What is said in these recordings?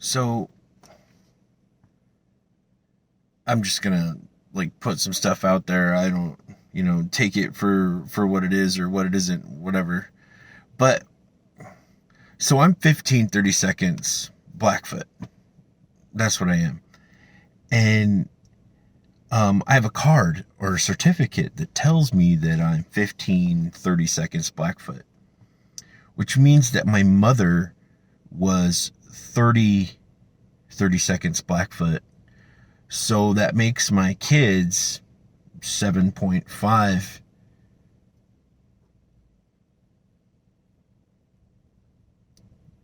So I'm just gonna like put some stuff out there. I don't, take it for what it is or what it isn't, whatever. But so I'm 15, 30 seconds Blackfoot. That's what I am. And I have a card or a certificate that tells me that I'm 15, 30 seconds Blackfoot, which means that my mother was 30 seconds Blackfoot. So that makes my kids 7.5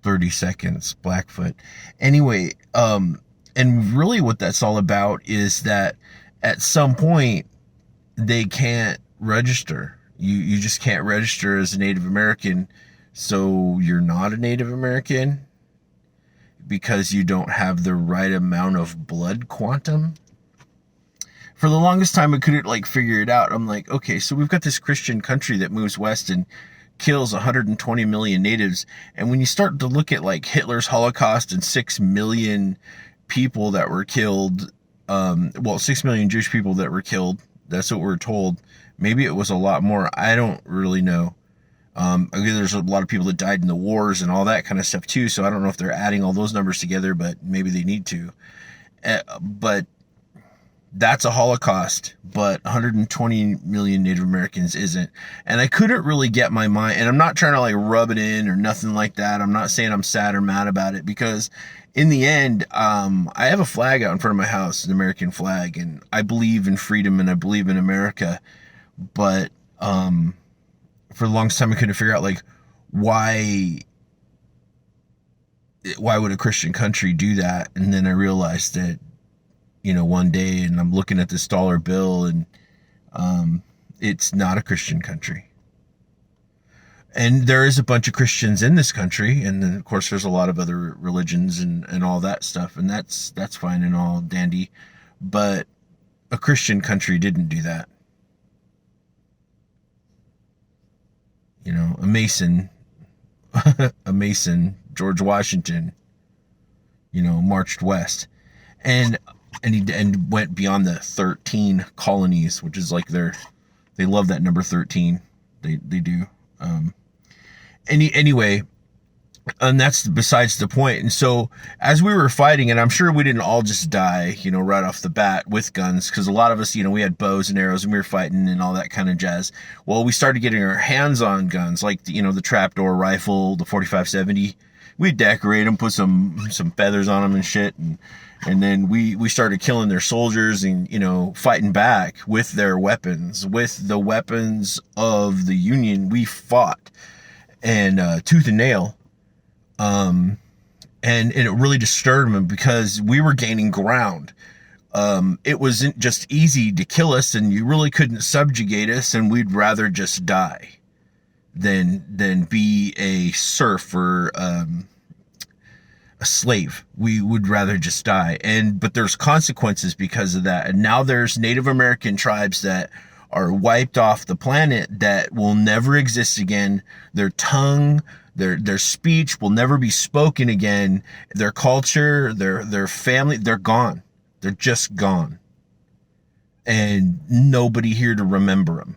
30 seconds Blackfoot. Anyway, and really what that's all about is that at some point they can't register. You just can't register as a Native American. So you're not a Native American because you don't have the right amount of blood quantum. For the longest time, I couldn't like figure it out. I'm like, okay, so we've got this Christian country that moves west and kills 120 million natives. And when you start to look at like Hitler's Holocaust and 6 million people that were killed, 6 million Jewish people that were killed, that's what we're told. Maybe it was a lot more. I don't really know. There's a lot of people that died in the wars and all that kind of stuff too. So I don't know if they're adding all those numbers together, but maybe they need to. But that's a Holocaust, but 120 million Native Americans isn't. And I couldn't really get my mind, and I'm not trying to like rub it in or nothing like that. I'm not saying I'm sad or mad about it, because in the end, I have a flag out in front of my house, an American flag, and I believe in freedom and I believe in America. But for the longest time, I couldn't figure out like why would a Christian country do that? And then I realized that, one day, and I'm looking at this dollar bill, and it's not a Christian country. And there is a bunch of Christians in this country, and then of course there's a lot of other religions and all that stuff, and that's fine and all dandy. But a Christian country didn't do that. A Mason, a Mason, George Washington, marched west, and he went beyond the 13 colonies, which is like they love that number 13. They do. Anyway, and that's besides the point. And so as we were fighting, and I'm sure we didn't all just die, right off the bat with guns, because a lot of us, we had bows and arrows and we were fighting and all that kind of jazz. Well, we started getting our hands on guns, like the trapdoor rifle, the 45-70. We decorate them, put some feathers on them and shit, and then we started killing their soldiers and fighting back with their weapons, with the weapons of the Union. We fought, and tooth and nail. And it really disturbed them because we were gaining ground. It wasn't just easy to kill us, and you really couldn't subjugate us, and we'd rather just die than be a serf or a slave. We would rather just die. But there's consequences because of that. And now there's Native American tribes that are wiped off the planet that will never exist again. Their tongue, their speech will never be spoken again. Their culture, their family, they're gone. They're just gone. And nobody here to remember them.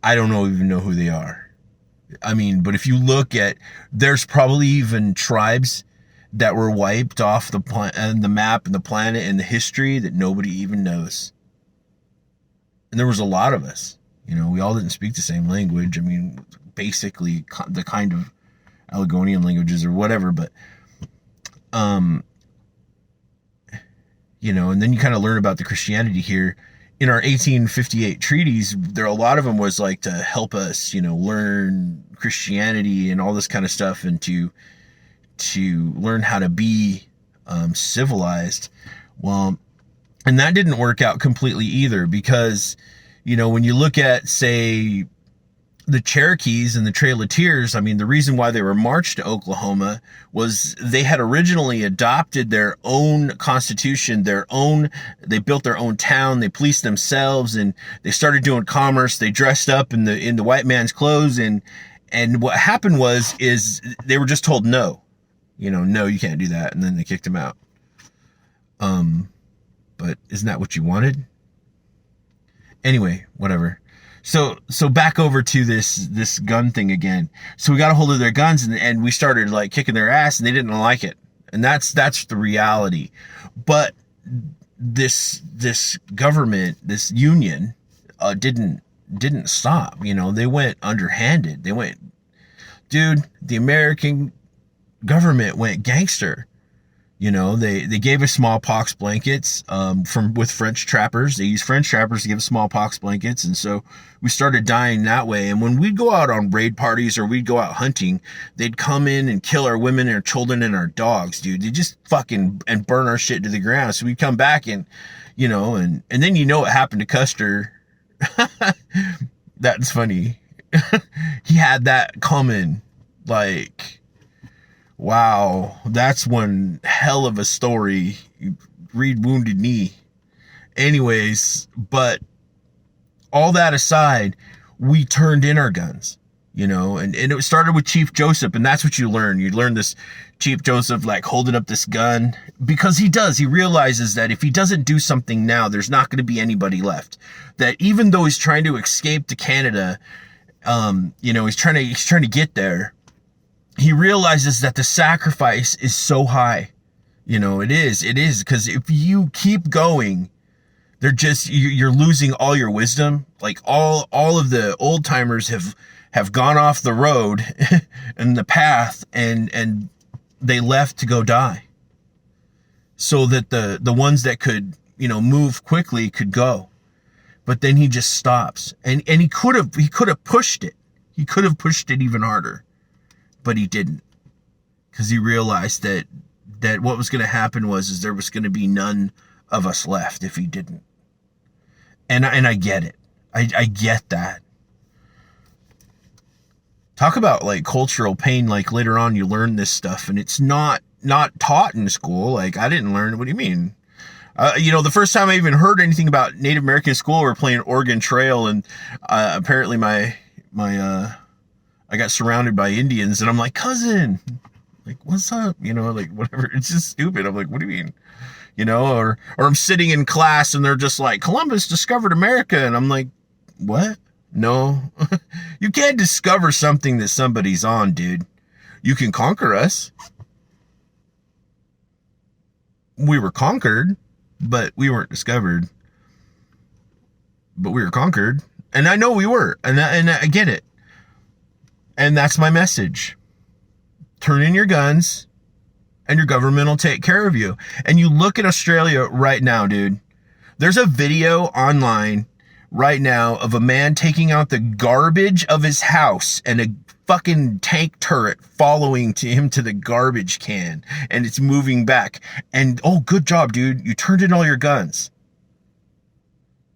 I don't even know who they are. I mean, but if you look at, there's probably even tribes that were wiped off the map and the planet and the history that nobody even knows. And there was a lot of us. We all didn't speak the same language. I mean, basically the kind of Algonquian languages or whatever, but and then you kind of learn about the Christianity here. In our 1858 treaties, a lot of them was like to help us, learn Christianity and all this kind of stuff, and to learn how to be civilized. Well, and that didn't work out completely either, because, when you look at, say, the Cherokees and the Trail of Tears, I mean, the reason why they were marched to Oklahoma was they had originally adopted their own constitution, they built their own town, they policed themselves, and they started doing commerce. They dressed up in the white man's clothes, and what happened is they were just told no. no, you can't do that. And then they kicked him out. But isn't that what you wanted? Anyway, whatever. So back over to this gun thing again. So we got a hold of their guns and we started like kicking their ass and they didn't like it. And that's the reality. But this government, this union, didn't stop. They went underhanded. They went, dude, the American government went gangster. They gave us smallpox blankets with French trappers. They used French trappers to give us smallpox blankets. And so we started dying that way. And when we'd go out on raid parties or we'd go out hunting, they'd come in and kill our women and our children and our dogs, dude. They just fucking and burn our shit to the ground. So we'd come back and, and then what happened to Custer. That's funny. He had that coming, like... Wow, that's one hell of a story. Read Wounded Knee. Anyways, but all that aside, we turned in our guns, and it started with Chief Joseph, and that's what you learn. You learn this Chief Joseph, like, holding up this gun, because he realizes that if he doesn't do something now, there's not going to be anybody left. That even though he's trying to escape to Canada, he's trying to get there, he realizes that the sacrifice is so high. It is, because if you keep going, you're losing all your wisdom. Like all of the old timers have gone off the road and the path and they left to go die. So that the ones that could, move quickly could go. But then he just stops. And he could have pushed it. He could have pushed it even harder. But he didn't, because he realized that what was going to happen was there was going to be none of us left if he didn't. And I get it. I get that. Talk about like cultural pain. Like later on you learn this stuff and it's not taught in school. Like I didn't learn. What do you mean? The first time I even heard anything about Native American school, we were playing Oregon Trail, and apparently my I got surrounded by Indians, and I'm like, cousin, like, what's up? Like, whatever. It's just stupid. I'm like, what do you mean? Or I'm sitting in class, and they're just like, Columbus discovered America. And I'm like, what? No. You can't discover something that somebody's on, dude. You can conquer us. We were conquered, but we weren't discovered. But we were conquered. And I know we were. And I get it. And that's my message. Turn in your guns and your government will take care of you. And you look at Australia right now, dude. There's a video online right now of a man taking out the garbage of his house and a fucking tank turret following him to the garbage can. And it's moving back. And, oh, good job, dude. You turned in all your guns.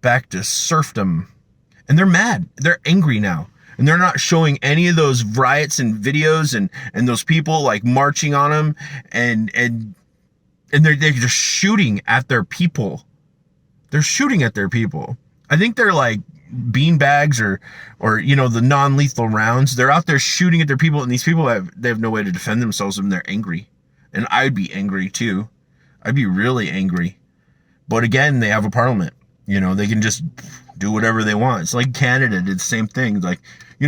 Back to serfdom. And they're mad. They're angry now. And they're not showing any of those riots and videos and those people like marching on them and they're just shooting at their people. They're shooting at their people. I think they're like beanbags or the non-lethal rounds. They're out there shooting at their people, and these people they have no way to defend themselves when they're angry. And I'd be angry too. I'd be really angry. But again, they have a parliament. They can just do whatever they want. It's like Canada did the same thing. Like,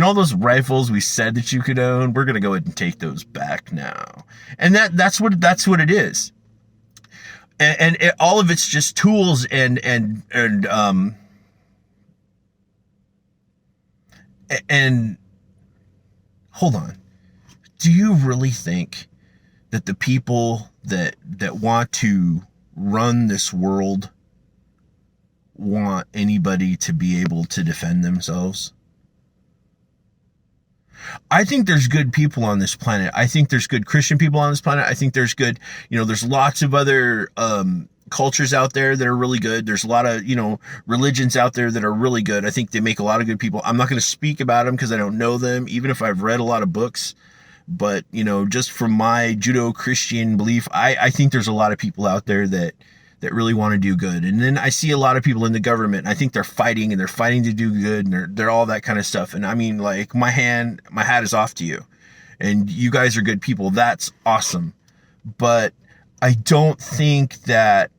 all those rifles we said that you could own, we're going to go ahead and take those back now. And that's what it is. And all of it's just tools and hold on. Do you really think that the people that want to run this world want anybody to be able to defend themselves? I think there's good people on this planet. I think there's good Christian people on this planet. I think there's good, there's lots of other cultures out there that are really good. There's a lot of, religions out there that are really good. I think they make a lot of good people. I'm not going to speak about them because I don't know them, even if I've read a lot of books. But, just from my Judeo-Christian belief, I think there's a lot of people out there that really want to do good. And then I see a lot of people in the government. I think they're fighting to do good, and they're all that kind of stuff. And I mean, like, my hat is off to you. And you guys are good people. That's awesome. but I don't think that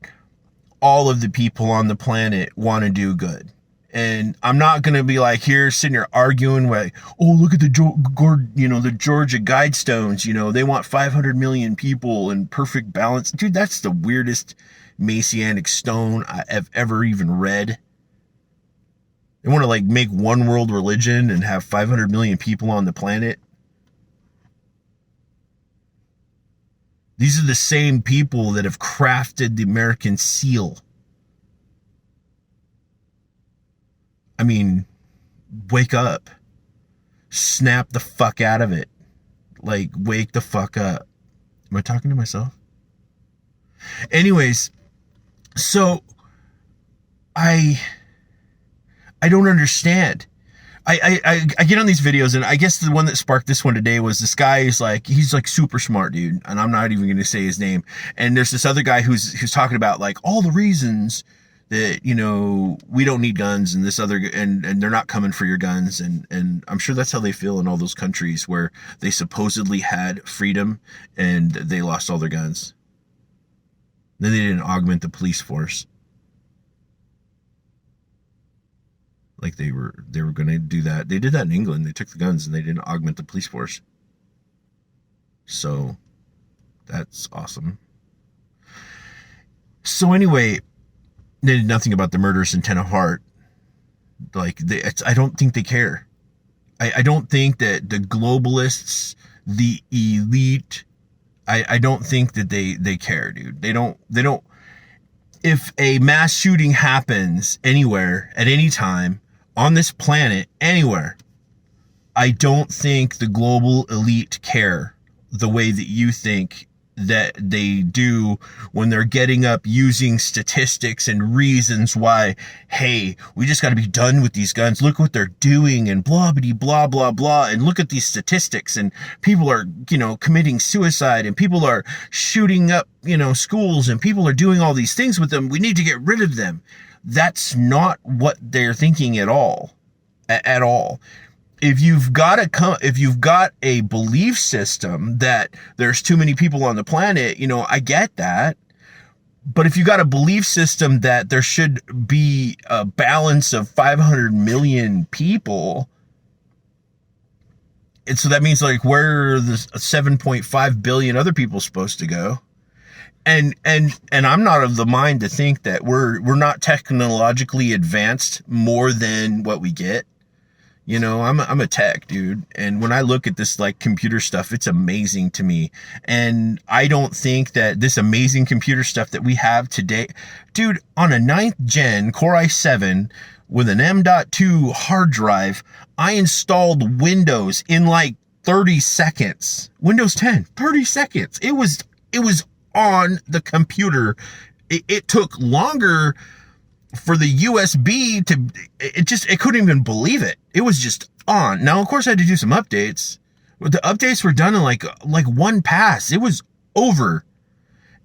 all of the people on the planet want to do good. And I'm not going to be like here sitting here arguing like, oh, look at the the Georgia Guidestones, they want 500 million people in perfect balance. Dude, that's the weirdest Messianic stone I've ever even read. They want to like make one world religion and have 500 million people on the planet. These are the same people that have crafted the American seal. I mean, wake up. Snap the fuck out of it. Like, wake the fuck up. Am I talking to myself? Anyways, so I don't understand. I get on these videos, and I guess the one that sparked this one today was this guy he's like super smart, dude, and I'm not even going to say his name. And there's this other guy who's talking about like all the reasons that we don't need guns, and this other and they're not coming for your guns, and I'm sure that's how they feel in all those countries where they supposedly had freedom and they lost all their guns. Then they didn't augment the police force. Like they were going to do that. They did that in England. They took the guns and they didn't augment the police force. So that's awesome. So anyway, they did nothing about the murderous intent of heart. Like I don't think they care. I don't think that the globalists, the elite, I don't think that they care, dude. They don't. If a mass shooting happens anywhere at any time on this planet, anywhere, I don't think the global elite care the way that you think that they do when they're getting up using statistics and reasons why, hey, we just got to be done with these guns. Look what they're doing and blah, blah, blah, blah. And look at these statistics, and people are, committing suicide, and people are shooting up, schools, and people are doing all these things with them. We need to get rid of them. That's not what they're thinking at all. At all. If you've got a belief system that there's too many people on the planet, I get that. But if you got a belief system that there should be a balance of 500 million people, and so that means like where are the 7.5 billion other people supposed to go? And I'm not of the mind to think that we're not technologically advanced more than what we get. I'm a tech dude, and when I look at this like computer stuff, it's amazing to me. And I don't think that this amazing computer stuff that we have today, dude, on a 9th gen Core i7 with an M.2 hard drive, I installed Windows in like 30 seconds. Windows 10, 30 seconds. It was on the computer. It took longer for the USB it couldn't even believe it. It was just on. Now, of course, I had to do some updates, but the updates were done in like one pass. It was over.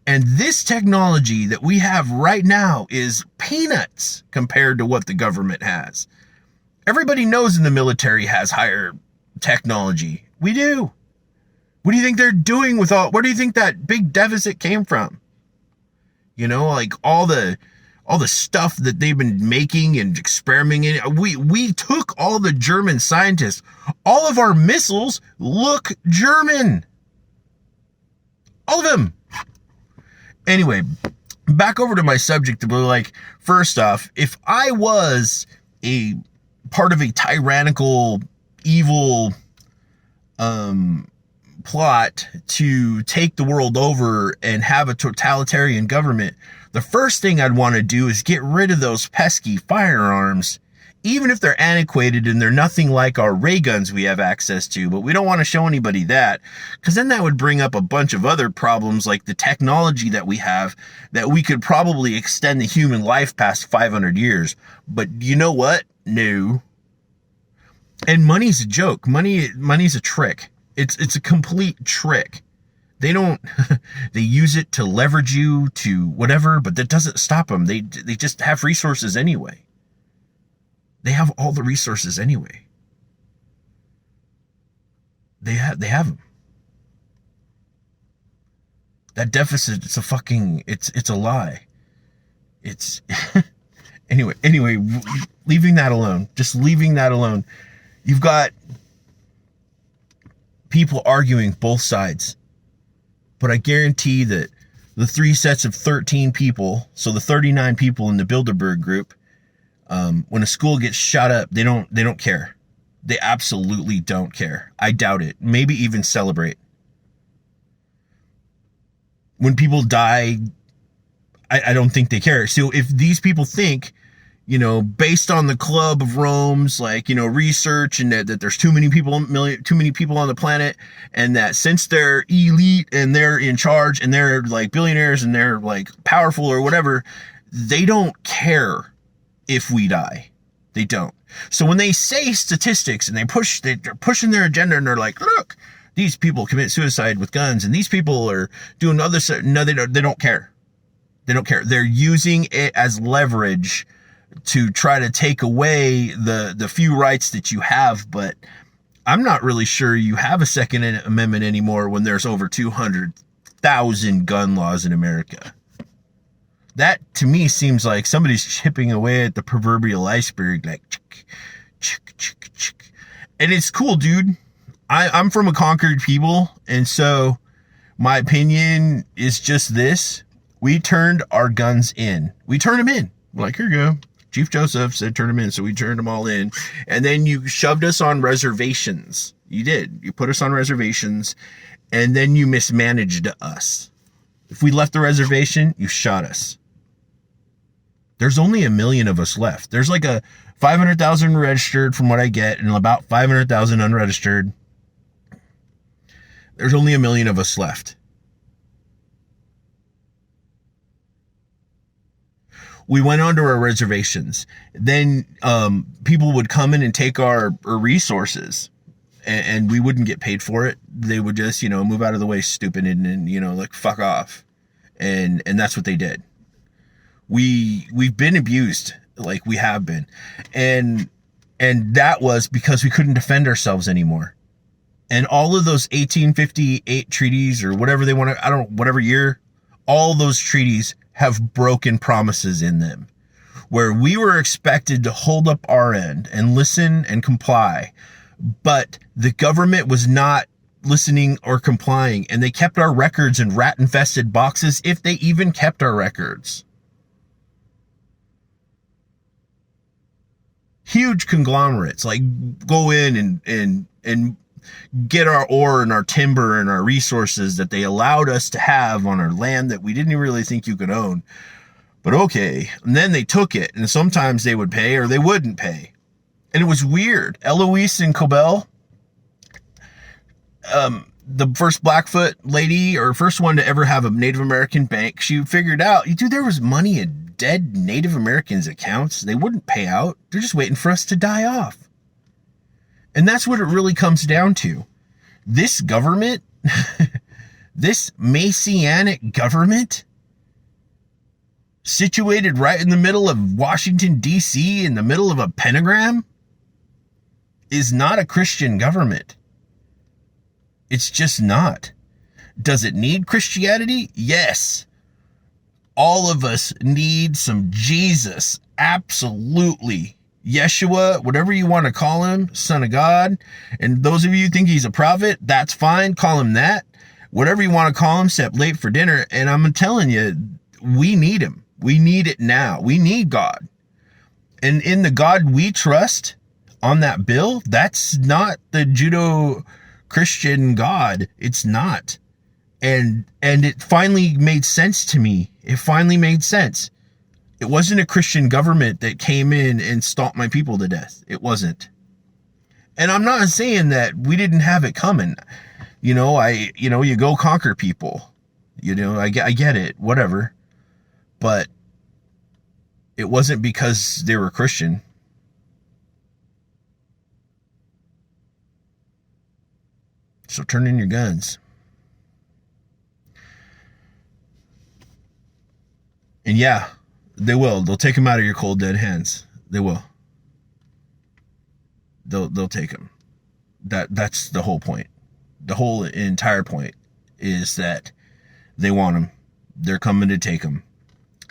And this technology that we have right now is peanuts compared to what the government has. Everybody knows in the military has higher technology. We do. What do you think they're doing where do you think that big deficit came from? Like all the stuff that they've been making and experimenting. We took all the German scientists. All of our missiles look German. All of them. Anyway, back over to my subject. Like, first off, if I was a part of a tyrannical, evil plot to take the world over and have a totalitarian government, the first thing I'd want to do is get rid of those pesky firearms, even if they're antiquated and they're nothing like our ray guns we have access to. But we don't want to show anybody that, because then that would bring up a bunch of other problems, like the technology that we have, that we could probably extend the human life past 500 years. But you know what? No. And money's a joke. Money's a trick. It's a complete trick. They use it to leverage you to whatever, but that doesn't stop them. They just have resources anyway. They have all the resources anyway. They have them. That deficit, it's a lie. It's anyway, leaving that alone. Just leaving that alone. You've got people arguing both sides. But I guarantee that the 3 sets of 13 people, so the 39 people in the Bilderberg group, when a school gets shot up, they don't care. They absolutely don't care. I doubt it. Maybe even celebrate. When people die, I don't think they care. So if these people think, based on the Club of Rome's, research, and that there's too many people on the planet, and that since they're elite and they're in charge and they're like billionaires and they're like powerful or whatever, they don't care if we die. They don't. So when they say statistics and they're pushing their agenda, and they're like, look, these people commit suicide with guns and these people are doing other stuff. No, they don't care. They don't care. They're using it as leverage to try to take away the few rights that you have. But I'm not really sure you have a Second Amendment anymore when there's over 200,000 gun laws in America. That to me seems like somebody's chipping away at the proverbial iceberg, like and it's cool, dude. I'm from a conquered people, and so my opinion is just this. We turned our guns in. We turned them in. We're like, here you go. Chief Joseph said turn them in, so we turned them all in. And then you shoved us on reservations. You did. You put us on reservations, and then you mismanaged us. If we left the reservation, you shot us. There's only 1 million of us left. There's like a 500,000 registered from what I get, and about 500,000 unregistered. There's only 1 million of us left. We went onto our reservations. Then people would come in and take our resources, and we wouldn't get paid for it. They would just, move out of the way, stupid, and like fuck off. And that's what they did. We've been abused, like we have been, and that was because we couldn't defend ourselves anymore. And all of those 1858 treaties, or whatever they want to, whatever year, all those treaties have broken promises in them, where we were expected to hold up our end and listen and comply, but the government was not listening or complying, and they kept our records in rat-infested boxes, if they even kept our records. Huge conglomerates go in and get our ore and our timber and our resources that they allowed us to have on our land that we didn't really think you could own. But okay. And then they took it, and sometimes they would pay or they wouldn't pay. And it was weird. Eloise and Cobell, the first Blackfoot lady, or first one to ever have a Native American bank, she figured out, dude, there was money in dead Native Americans' accounts. They wouldn't pay out. They're just waiting for us to die off. And that's what it really comes down to. This government, this Messianic government, situated right in the middle of Washington, D.C., in the middle of a pentagram, is not a Christian government. It's just not. Does it need Christianity? Yes. All of us need some Jesus. Absolutely. Yeshua, whatever you want to call him, Son of God. And those of you who think he's a prophet, that's fine. Call him that. Whatever you want to call him, except late for dinner. And I'm telling you, we need him. We need it now. We need God. And in the God we trust on that bill, that's not the Judeo-Christian God. It's not. And it finally made sense to me. It finally made sense. It wasn't a Christian government that came in and stomped my people to death. It wasn't. And I'm not saying that we didn't have it coming. You go conquer people. I get it, whatever. But it wasn't because they were Christian. So turn in your guns. And yeah, they will. They'll take them out of your cold, dead hands. They will. They'll take them. That's the whole point. The whole entire point is that They want them. They're coming to take them.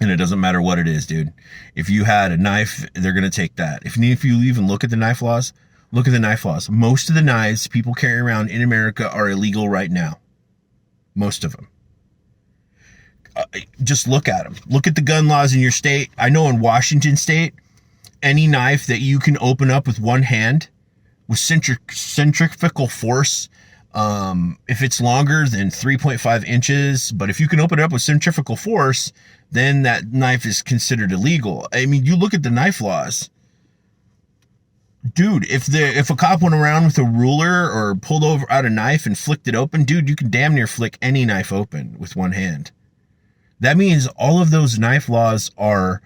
And it doesn't matter what it is, dude. If you had a knife, they're going to take that. If you even look at the knife laws, look at the knife laws. Most of the knives people carry around in America are illegal right now. Most of them. Just look at them. Look at the gun laws in your state. I know in Washington state, any knife that you can open up with one hand with centrifugal force, if it's longer than 3.5 inches, but if you can open it up with centrifugal force, then that knife is considered illegal. I mean, you look at the knife laws. Dude, if a cop went around with a ruler or pulled out a knife and flicked it open, dude, you can damn near flick any knife open with one hand. That means all of those knife laws are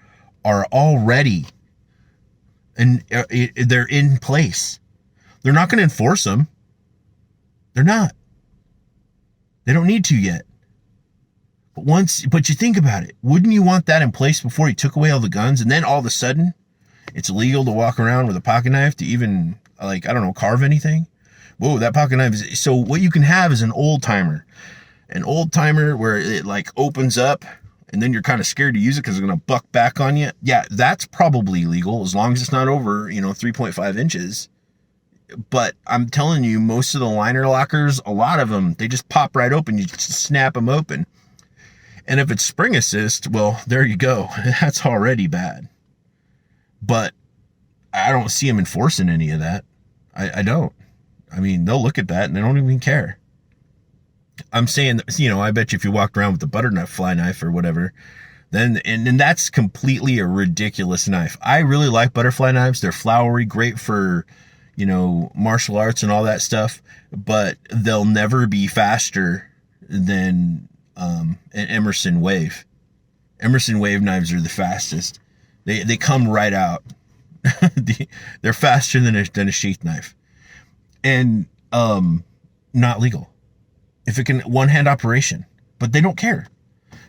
already, and they're in place. They're not going to enforce them. They're not. They don't need to yet. But you think about it. Wouldn't you want that in place before he took away all the guns? And then all of a sudden, it's illegal to walk around with a pocket knife to even, like, I don't know, carve anything? Whoa, that pocket knife is... So what you can have is an old timer. An old timer where it, like, opens up, and then you're kind of scared to use it because it's going to buck back on you. Yeah, that's probably legal as long as it's not over, 3.5 inches. But I'm telling you, most of the liner lockers, a lot of them, they just pop right open. You just snap them open. And if it's spring assist, well, there you go. That's already bad. But I don't see them enforcing any of that. I don't. I mean, they'll look at that and they don't even care. I'm saying, I bet you if you walked around with a butterfly knife or whatever, then that's completely a ridiculous knife. I really like butterfly knives. They're flowery, great for, martial arts and all that stuff, but they'll never be faster than an Emerson Wave. Emerson Wave knives are the fastest. They come right out. They're faster than a sheath knife, and not legal. If it can, one-hand operation, but they don't care.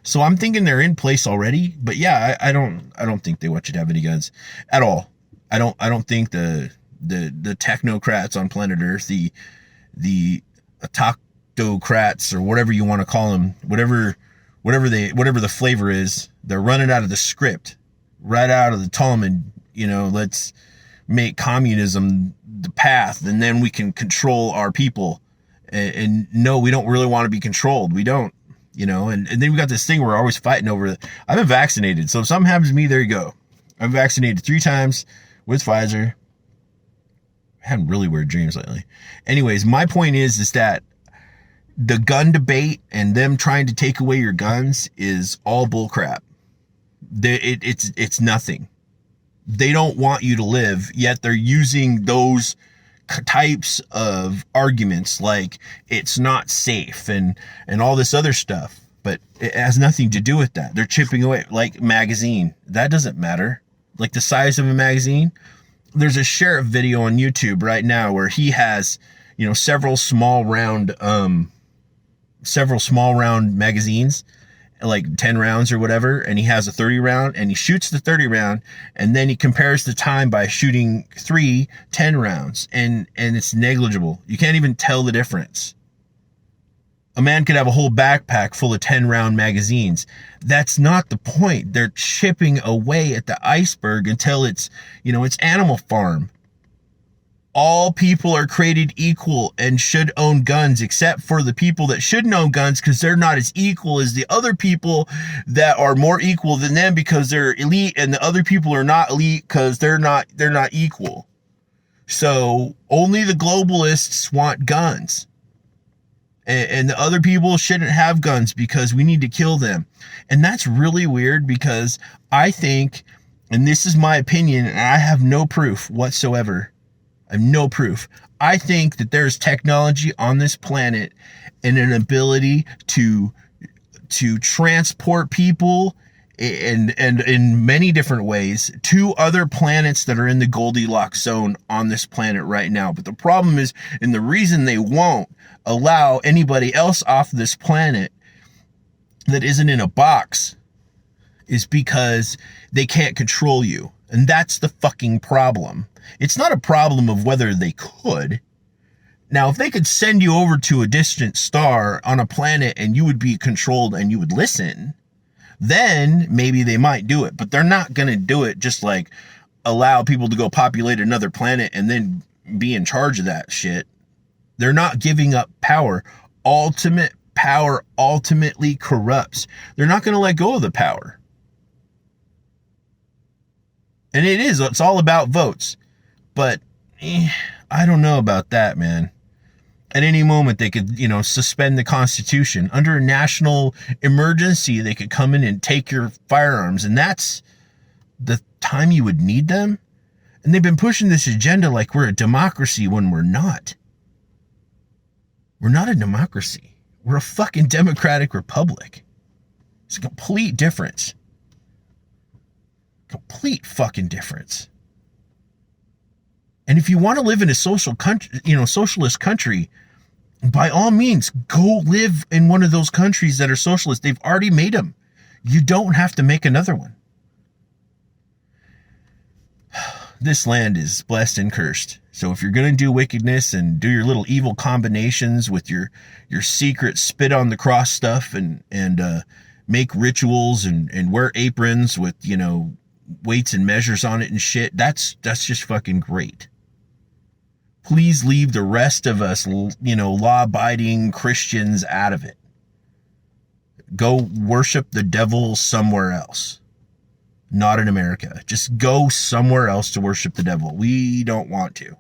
So I'm thinking they're in place already. But yeah, I don't think they want you to have any guns at all. I don't think the technocrats on planet Earth, the autocrats or whatever you want to call them, whatever the flavor is, they're running out of the script, right out of the Talmud. Let's make communism the path, and then we can control our people. And no, we don't really want to be controlled. We don't, and then we got this thing where we're always fighting over it. I've been vaccinated. So if something happens to me, there you go. I'm vaccinated 3 times with Pfizer. I having really weird dreams lately. Anyways, my point is that the gun debate and them trying to take away your guns is all bullcrap. It's nothing. They don't want you to live, yet they're using those types of arguments like it's not safe and all this other stuff, but it has nothing to do with that. They're chipping away, like magazine. That doesn't matter. Like the size of a magazine. There's a sheriff video on YouTube right now where he has, several small round magazines, like 10 rounds or whatever, and he has a 30 round, and he shoots the 30 round, and then he compares the time by shooting 3 10 rounds, and it's negligible. You can't even tell the difference. A man could have a whole backpack full of 10 round magazines. That's not the point. They're chipping away at the iceberg until it's Animal Farm. All people are created equal and should own guns, except for the people that shouldn't own guns because they're not as equal as the other people that are more equal than them because they're elite, and the other people are not elite because they're not equal. So only the globalists want guns. And the other people shouldn't have guns because we need to kill them. And that's really weird because I think, and this is my opinion, and I have no proof whatsoever. I have no proof. I think that there's technology on this planet and an ability to transport people and in many different ways to other planets that are in the Goldilocks zone on this planet right now. But the problem is, and the reason they won't allow anybody else off this planet that isn't in a box is because they can't control you. And that's the fucking problem. It's not a problem of whether they could. Now, if they could send you over to a distant star on a planet and you would be controlled and you would listen, then maybe they might do it. But they're not going to do it just like allow people to go populate another planet and then be in charge of that shit. They're not giving up power. Ultimate power ultimately corrupts. They're not going to let go of the power. And it's all about votes. But I don't know about that, man. At any moment, they could, suspend the Constitution. Under a national emergency, they could come in and take your firearms. And that's the time you would need them. And they've been pushing this agenda like we're a democracy when we're not. We're not a democracy. We're a fucking democratic republic. It's a complete difference. Complete fucking difference. And if you want to live in a socialist country, by all means, go live in one of those countries that are socialist. They've already made them. You don't have to make another one. This land is blessed and cursed. So if you're going to do wickedness and do your little evil combinations with your secret spit on the cross stuff and make rituals and wear aprons with, weights and measures on it and shit, that's just fucking great. Please leave the rest of us, law-abiding Christians out of it. Go worship the devil somewhere else. Not in America. Just go somewhere else to worship the devil. We don't want to.